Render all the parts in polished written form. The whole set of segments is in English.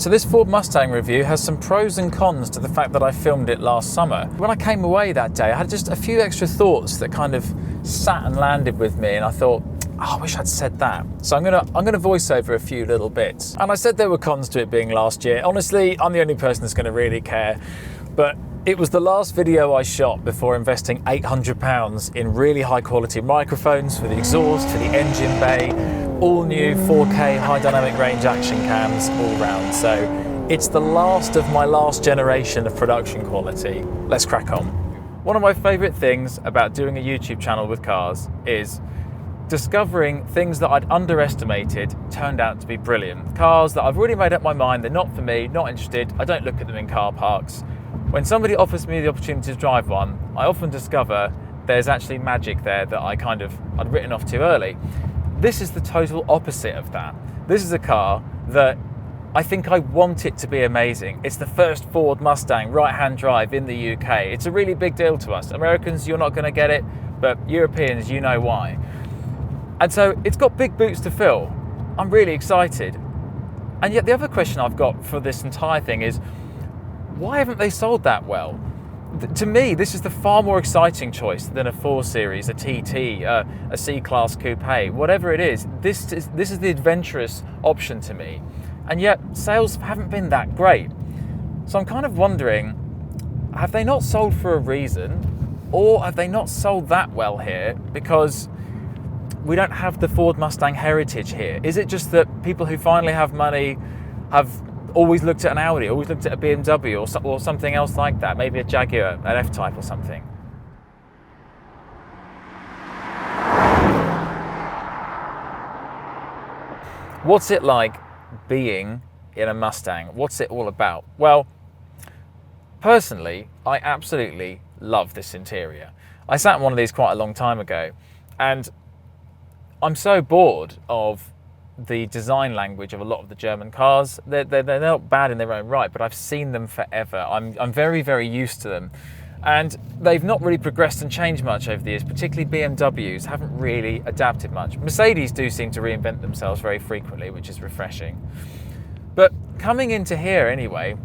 So this Ford Mustang review has some pros and cons to the fact that I filmed it last summer. When I came away that day, I had just a few extra thoughts that kind of sat and landed with me, and I thought, oh, I wish I'd said that. So I'm gonna voice over a few little bits. And I said there were cons to it being last year. Honestly, I'm the only person that's gonna really care, but it was the last video I shot before investing £800 in really high quality microphones for the exhaust, for the engine bay, all new 4K high dynamic range action cams all round. So it's the last of my last generation of production quality. Let's crack on. One of my favourite things about doing a YouTube channel with cars is discovering things that I'd underestimated turned out to be brilliant. Cars that I've already made up my mind, they're not for me, not interested, I don't look at them in car parks. When somebody offers me the opportunity to drive one, I often discover there's actually magic there that I'd written off too early. This is the total opposite of that. This is a car that I think I want it to be amazing. It's the first Ford Mustang right-hand drive in the UK. It's a really big deal to us. Americans, you're not gonna get it, but Europeans, you know why. And so it's got big boots to fill. I'm really excited. And yet the other question I've got for this entire thing is, why haven't they sold that well? To me, this is the far more exciting choice than a 4 Series, a TT, a C-Class Coupe, whatever it is. This is the adventurous option to me. And yet sales haven't been that great. So I'm kind of wondering, have they not sold for a reason? Or have they not sold that well here because we don't have the Ford Mustang heritage here? Is it just that people who finally have money have always looked at an Audi, always looked at a BMW or something else like that, maybe a Jaguar, an F-Type or something? What's it like being in a Mustang? What's it all about? Well, personally, I absolutely love this interior. I sat in one of these quite a long time ago, and I'm so bored of the design language of a lot of the German cars. They're not bad in their own right, but I've seen them forever. I'm very, very used to them. And they've not really progressed and changed much over the years, particularly BMWs haven't really adapted much. Mercedes do seem to reinvent themselves very frequently, which is refreshing. But coming into here anyway,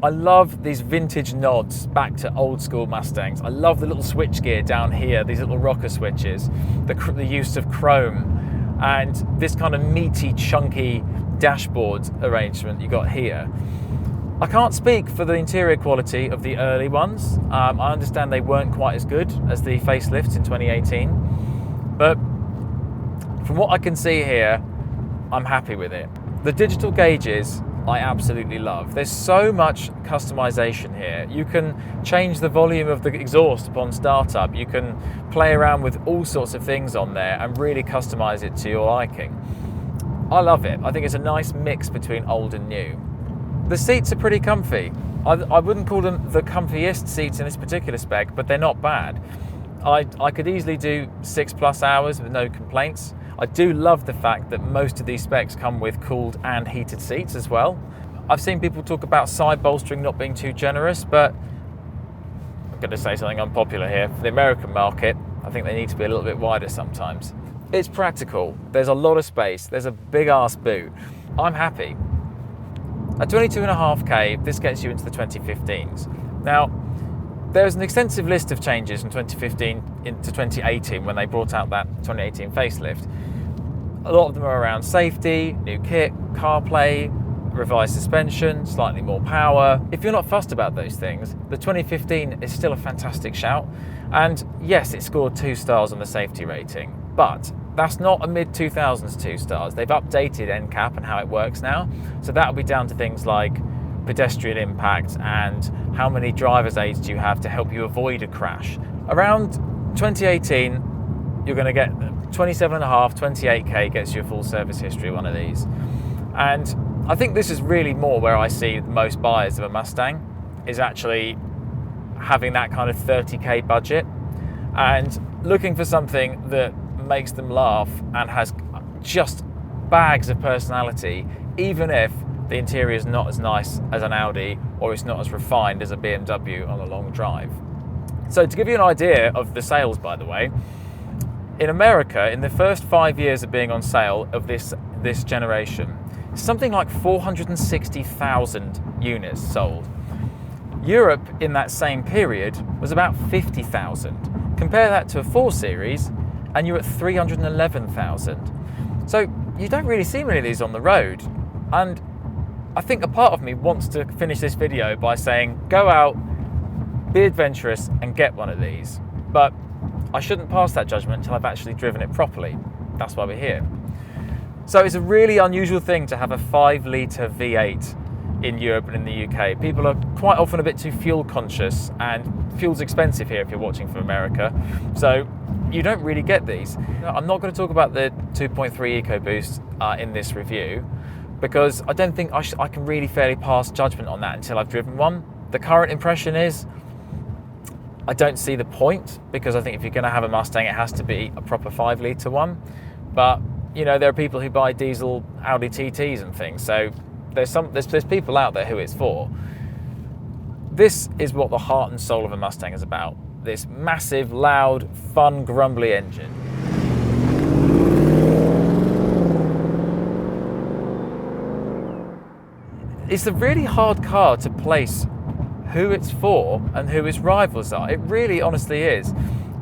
I love these vintage nods back to old school Mustangs. I love the little switchgear down here, these little rocker switches, the use of chrome, and this kind of meaty, chunky dashboard arrangement you got here. I can't speak for the interior quality of the early ones. I understand they weren't quite as good as the facelifts in 2018, but from what I can see here, I'm happy with it. The digital gauges, I absolutely love. There's so much customization here. You can change the volume of the exhaust upon startup. You can play around with all sorts of things on there and really customize it to your liking. I love it. I think it's a nice mix between old and new. The seats are pretty comfy. I wouldn't call them the comfiest seats in this particular spec, but they're not bad. I could easily do 6+ hours with no complaints. I do love the fact that most of these specs come with cooled and heated seats as well. I've seen people talk about side bolstering not being too generous, but I'm going to say something unpopular here. For the American market, I think they need to be a little bit wider sometimes. It's practical. There's a lot of space. There's a big ass boot. I'm happy. At 22.5K, this gets you into the 2015s. Now, there's an extensive list of changes from 2015 into 2018 when they brought out that 2018 facelift. A lot of them are around safety, new kit, CarPlay, revised suspension, slightly more power. If you're not fussed about those things, the 2015 is still a fantastic shout. And yes, it scored 2 stars on the safety rating, but that's not a mid-2000s 2 stars. They've updated NCAP and how it works now. So that'll be down to things like pedestrian impact and how many driver's aids do you have to help you avoid a crash. Around 2018, you're going to get 27.5, 28K gets you a full service history, one of these. And I think this is really more where I see most buyers of a Mustang, is actually having that kind of 30K budget and looking for something that makes them laugh and has just bags of personality, even if the interior is not as nice as an Audi or it's not as refined as a BMW on a long drive. So to give you an idea of the sales, by the way, in America, in the first 5 years of being on sale of this generation, something like 460,000 units sold. Europe in that same period was about 50,000. Compare that to a 4 Series and you're at 311,000. So you don't really see many of these on the road. And I think a part of me wants to finish this video by saying, go out, be adventurous and get one of these. But I shouldn't pass that judgment until I've actually driven it properly. That's why we're here. So it's a really unusual thing to have a 5-litre V8 in Europe and in the UK. People are quite often a bit too fuel conscious, and fuel's expensive here if you're watching from America. So you don't really get these. I'm not going to talk about the 2.3 EcoBoost in this review, because I don't think I can really fairly pass judgment on that until I've driven one. The current impression is I don't see the point, because I think if you're going to have a Mustang, it has to be a proper 5-litre one. But you know, there are people who buy diesel Audi TTs and things, so there's people out there who it's for. This is what the heart and soul of a Mustang is about. This massive, loud, fun, grumbly engine. It's a really hard car to place who it's for and who its rivals are. It really honestly is.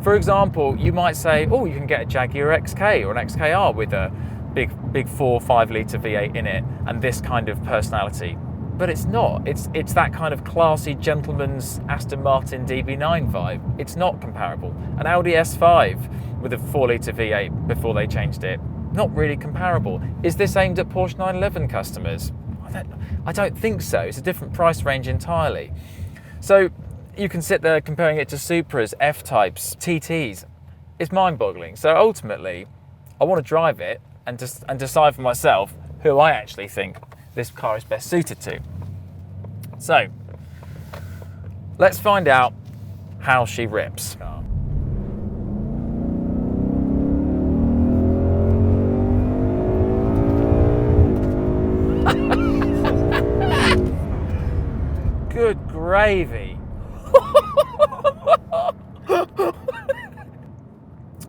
For example, you might say, oh, you can get a Jaguar XK or an XKR with a big 4 or 5-litre V8 in it and this kind of personality. But it's not. It's that kind of classy gentleman's Aston Martin DB9 vibe. It's not comparable. An Audi S5 with a 4-litre V8 before they changed it, not really comparable. Is this aimed at Porsche 911 customers? I don't think so. It's a different price range entirely. So you can sit there comparing it to Supras, F-Types, TTs. It's mind-boggling. So ultimately, I want to drive it and decide for myself who I actually think this car is best suited to. So let's find out how she rips. Good gravy.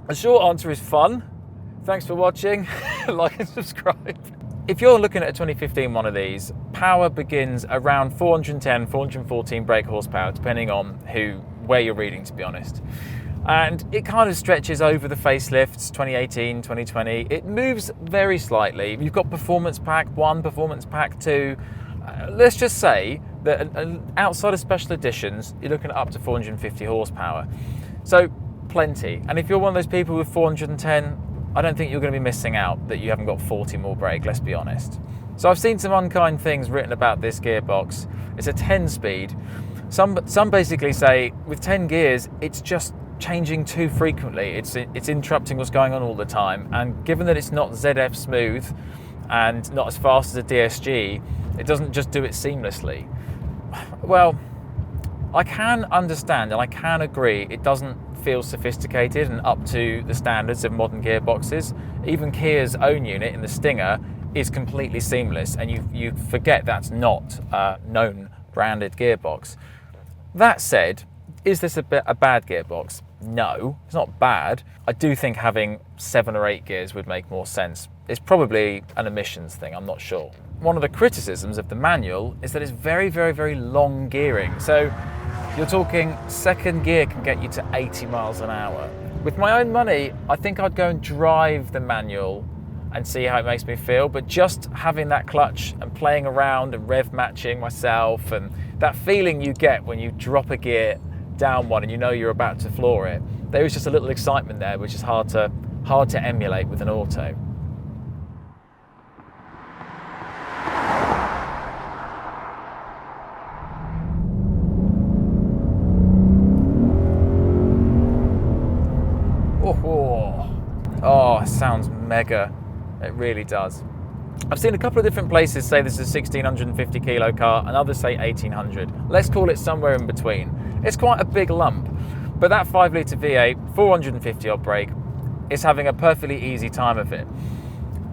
The short answer is fun. Thanks for watching. Like and subscribe. If you're looking at a 2015 one of these, power begins around 410, 414 brake horsepower, depending on where you're reading, to be honest. And it kind of stretches over the facelifts, 2018, 2020. It moves very slightly. You've got Performance Pack 1, Performance Pack 2. Let's just say that outside of special editions, you're looking at up to 450 horsepower. So plenty. And if you're one of those people with 410, I don't think you're going to be missing out that you haven't got 40 more brake, let's be honest. So I've seen some unkind things written about this gearbox. It's a 10-speed. Some basically say with 10 gears, it's just changing too frequently. It's interrupting what's going on all the time. And given that it's not ZF smooth and not as fast as a DSG, it doesn't just do it seamlessly. Well, I can understand and I can agree it doesn't feel sophisticated and up to the standards of modern gearboxes. Even Kia's own unit in the Stinger is completely seamless, and you forget that's not a known branded gearbox. That said, is this a bad gearbox? No, it's not bad. I do think having 7 or 8 gears would make more sense. It's probably an emissions thing, I'm not sure. One of the criticisms of the manual is that it's very, very, very long gearing. So you're talking second gear can get you to 80 miles an hour. With my own money, I think I'd go and drive the manual and see how it makes me feel, but just having that clutch and playing around and rev matching myself and that feeling you get when you drop a gear down one and you know you're about to floor it, there is just a little excitement there which is hard to emulate with an auto. Oh, it sounds mega. It really does. I've seen a couple of different places say this is a 1650 kilo car and others say 1800. Let's call it somewhere in between. It's quite a big lump, but that 5-litre V8, 450 odd brake, is having a perfectly easy time of it.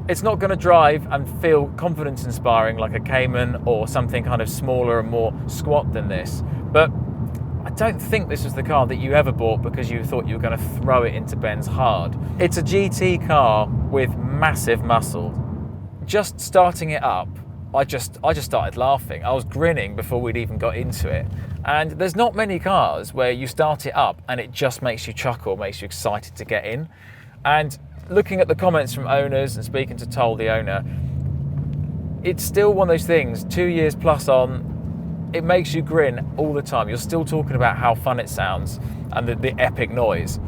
It's not going to drive and feel confidence inspiring like a Cayman or something kind of smaller and more squat than this, but I don't think this was the car that you ever bought because you thought you were going to throw it into Ben's hard. It's a GT car with massive muscle. just starting it up, I just started laughing. I was grinning before we'd even got into it. And there's not many cars where you start it up and it just makes you chuckle, makes you excited to get in. And looking at the comments from owners and speaking to Toll, the owner, it's still one of those things, 2 years plus on, it makes you grin all the time. You're still talking about how fun it sounds and the epic noise.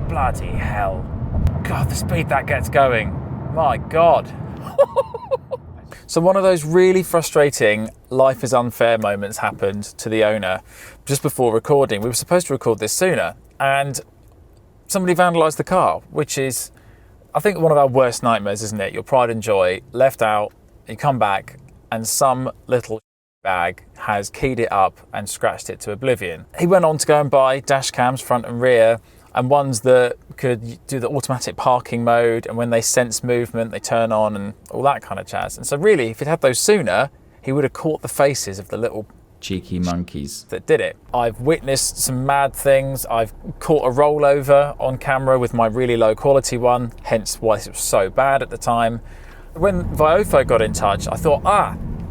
Bloody hell. God, the speed that gets going. My God. So one of those really frustrating life is unfair moments happened to the owner just before recording. We were supposed to record this sooner and somebody vandalised the car, which is, I think, one of our worst nightmares, isn't it? Your pride and joy left out, you come back and some little bag has keyed it up and scratched it to oblivion. He went on to go and buy dash cams front and rear, and ones that could do the automatic parking mode, and when they sense movement, they turn on and all that kind of jazz. And so really, if he'd had those sooner, he would have caught the faces of the little cheeky monkeys that did it. I've witnessed some mad things. I've caught a rollover on camera with my really low quality one, hence why it was so bad at the time. When Viofo got in touch, I thought,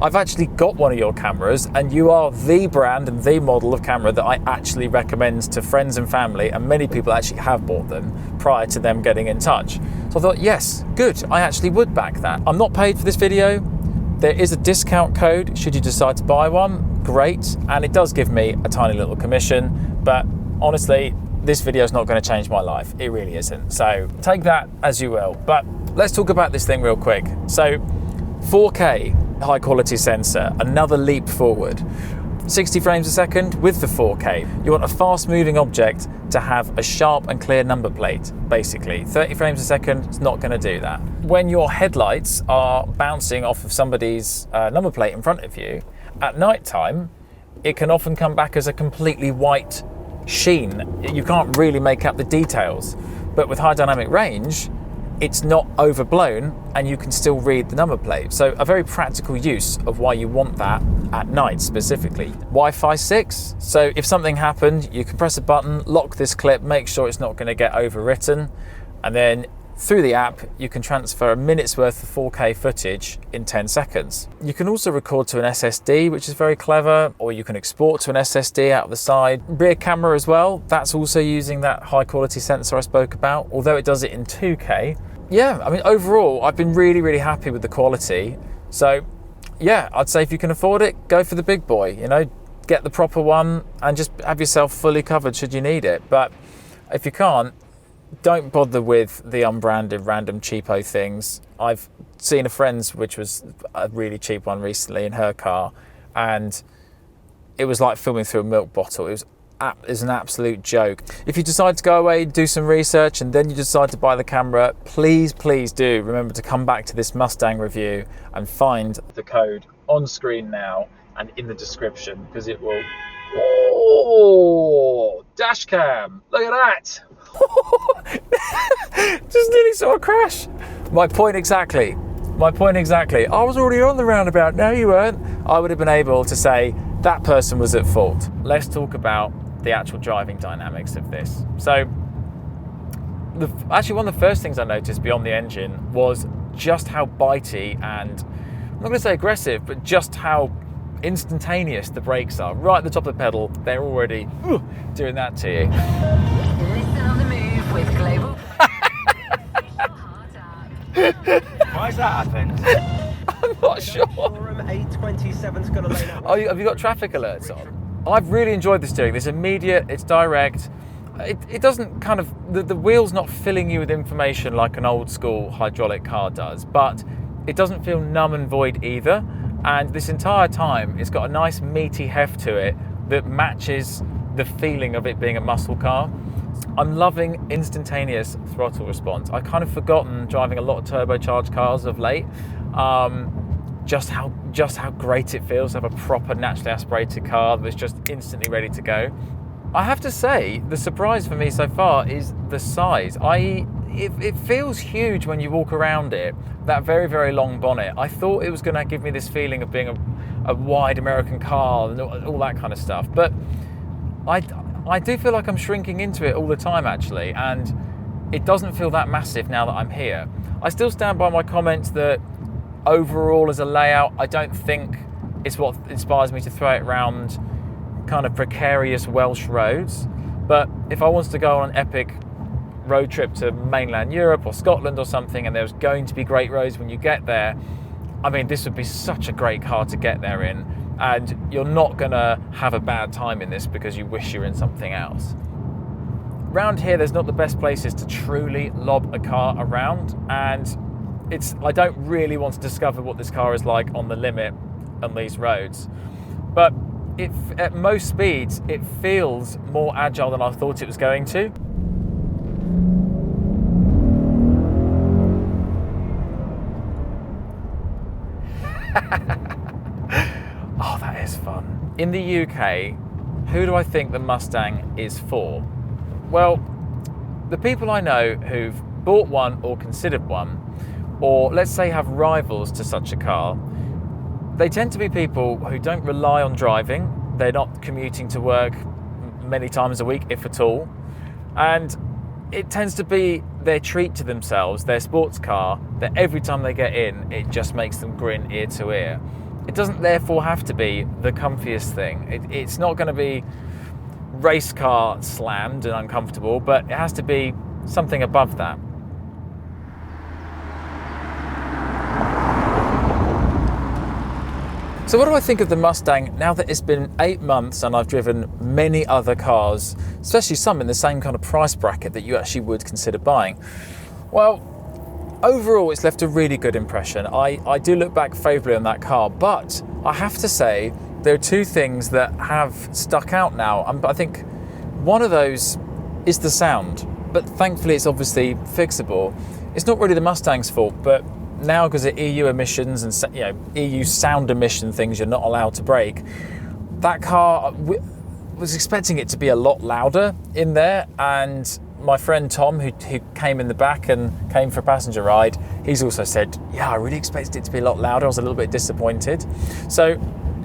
I've actually got one of your cameras and you are the brand and the model of camera that I actually recommend to friends and family, and many people actually have bought them prior to them getting in touch. So I thought, yes, good, I actually would back that. I'm not paid for this video. There is a discount code should you decide to buy one, great, and it does give me a tiny little commission, but honestly, this video is not going to change my life. It really isn't. So take that as you will. But let's talk about this thing real quick. So 4K high quality sensor, another leap forward. 60 frames a second with the 4K. You want a fast moving object to have a sharp and clear number plate, basically. 30 frames a second, it's not going to do that. When your headlights are bouncing off of somebody's number plate in front of you, at night time, it can often come back as a completely white sheen. You can't really make out the details. But with high dynamic range, it's not overblown and you can still read the number plate. So a very practical use of why you want that at night specifically. Wi-Fi 6, so if something happened, you can press a button, lock this clip, make sure it's not going to get overwritten, and then through the app, you can transfer a minute's worth of 4K footage in 10 seconds. You can also record to an SSD, which is very clever, or you can export to an SSD out of the side. Rear camera as well, that's also using that high quality sensor I spoke about, although it does it in 2K. Yeah, I mean, overall, I've been really, really happy with the quality. So yeah, I'd say if you can afford it, go for the big boy, you know, get the proper one and just have yourself fully covered should you need it. But if you can't, don't bother with the unbranded random cheapo things. I've seen a friend's, which was a really cheap one recently in her car, and it was like filming through a milk bottle. It was an absolute joke. If you decide to go away, do some research, and then you decide to buy the camera, please do remember to come back to this Mustang review and find the code on screen now and in the description, because it will... Oh, Dashcam! Look at that! Just nearly saw a crash. My point exactly. I was already on the roundabout. No, you weren't. I would have been able to say that person was at fault. Let's talk about the actual driving dynamics of this. So, actually one of the first things I noticed beyond the engine was just how bitey and, I'm not going to say aggressive, but just how instantaneous the brakes are. Right at the top of the pedal, they're already doing that to you. Listen on the move with global. Why has that happened? I'm not sure. Forum 827's got a lane up. Oh, have you got traffic alerts on? I've really enjoyed this steering. It's immediate, it's direct. It doesn't kind of, the wheel's not filling you with information like an old school hydraulic car does, but it doesn't feel numb and void either. And this entire time, it's got a nice meaty heft to it that matches the feeling of it being a muscle car. I'm loving instantaneous throttle response. I've kind of forgotten driving a lot of turbocharged cars of late, just how great it feels to have a proper naturally aspirated car that's just instantly ready to go. I have to say, the surprise for me so far is the size. It feels huge when you walk around it, that very, very long bonnet. I thought it was going to give me this feeling of being a wide American car and all that kind of stuff. But I do feel like I'm shrinking into it all the time actually, and it doesn't feel that massive now that I'm here. I still stand by my comments that overall as a layout, I don't think it's what inspires me to throw it around kind of precarious Welsh roads. But if I wanted to go on an epic road trip to mainland Europe or Scotland or something, and there was going to be great roads when you get there, I mean, this would be such a great car to get there in, and you're not gonna have a bad time in this because you wish you were in something else. Round here, there's not the best places to truly lob a car around, and I don't really want to discover what this car is like on the limit on these roads. But at most speeds, it feels more agile than I thought it was going to. Oh, that is fun. In the UK, who do I think the Mustang is for? Well, the people I know who've bought one or considered one, or let's say have rivals to such a car, they tend to be people who don't rely on driving. They're not commuting to work many times a week, if at all. And it tends to be their treat to themselves, their sports car, that every time they get in, it just makes them grin ear to ear. It doesn't therefore have to be the comfiest thing. It's not going to be race car slammed and uncomfortable, but it has to be something above that. So what do I think of the Mustang now that it's been 8 months and I've driven many other cars, especially some in the same kind of price bracket that you actually would consider buying? Well, overall it's left a really good impression. I do look back favourably on that car, but I have to say there are two things that have stuck out now. I think one of those is the sound, but thankfully it's obviously fixable. It's not really the Mustang's fault, but now because of EU emissions and EU sound emission things you're not allowed to break, that car was expecting it to be a lot louder in there, and my friend Tom, who came in the back and came for a passenger ride, he's also said, yeah, I really expected it to be a lot louder. I was a little bit disappointed. So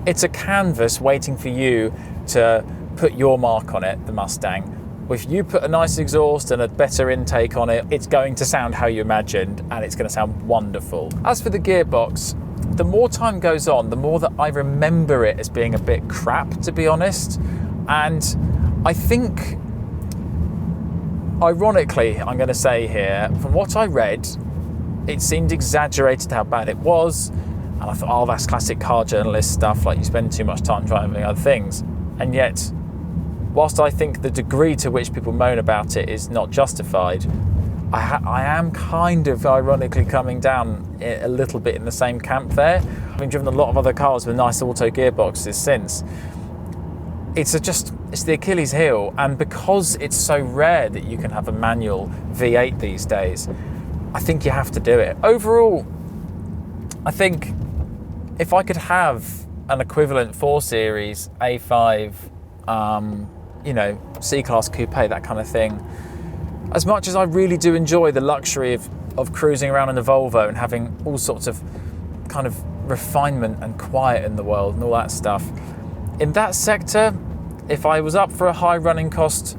it's a canvas waiting for you to put your mark on it, the Mustang. If you put a nice exhaust and a better intake on it, it's going to sound how you imagined, and it's going to sound wonderful. As for the gearbox, the more time goes on, the more that I remember it as being a bit crap, to be honest. And I think, ironically, I'm going to say here, from what I read, it seemed exaggerated how bad it was. And I thought, oh, that's classic car journalist stuff, like you spend too much time driving other things. And yet, whilst I think the degree to which people moan about it is not justified, I am kind of ironically coming down a little bit in the same camp there. Having driven a lot of other cars with nice auto gearboxes since, it's the Achilles heel, and because it's so rare that you can have a manual V8 these days, I think you have to do it. Overall, I think if I could have an equivalent 4 Series A5, C-Class coupe, that kind of thing, as much as I really do enjoy the luxury of cruising around in a Volvo and having all sorts of kind of refinement and quiet in the world and all that stuff, in that sector, if I was up for a high running cost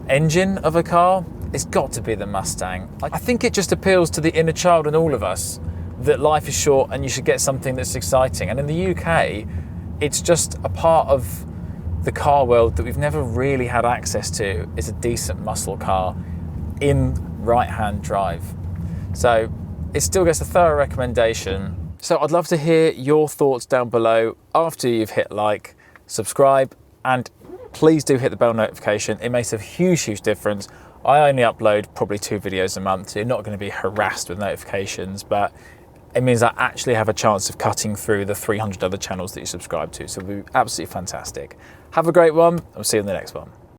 engine of a car, it's got to be the Mustang. I think it just appeals to the inner child in all of us that life is short and you should get something that's exciting. And in the UK, it's just a part of the car world that we've never really had access to, is a decent muscle car in right-hand drive. So it still gets a thorough recommendation. So I'd love to hear your thoughts down below after you've hit like, subscribe, and please do hit the bell notification. It makes a huge difference. I only upload probably 2 videos a month, so you're not going to be harassed with notifications, but it means I actually have a chance of cutting through the 300 other channels that you subscribe to. So it'll be absolutely fantastic. Have a great one. I'll see you in the next one.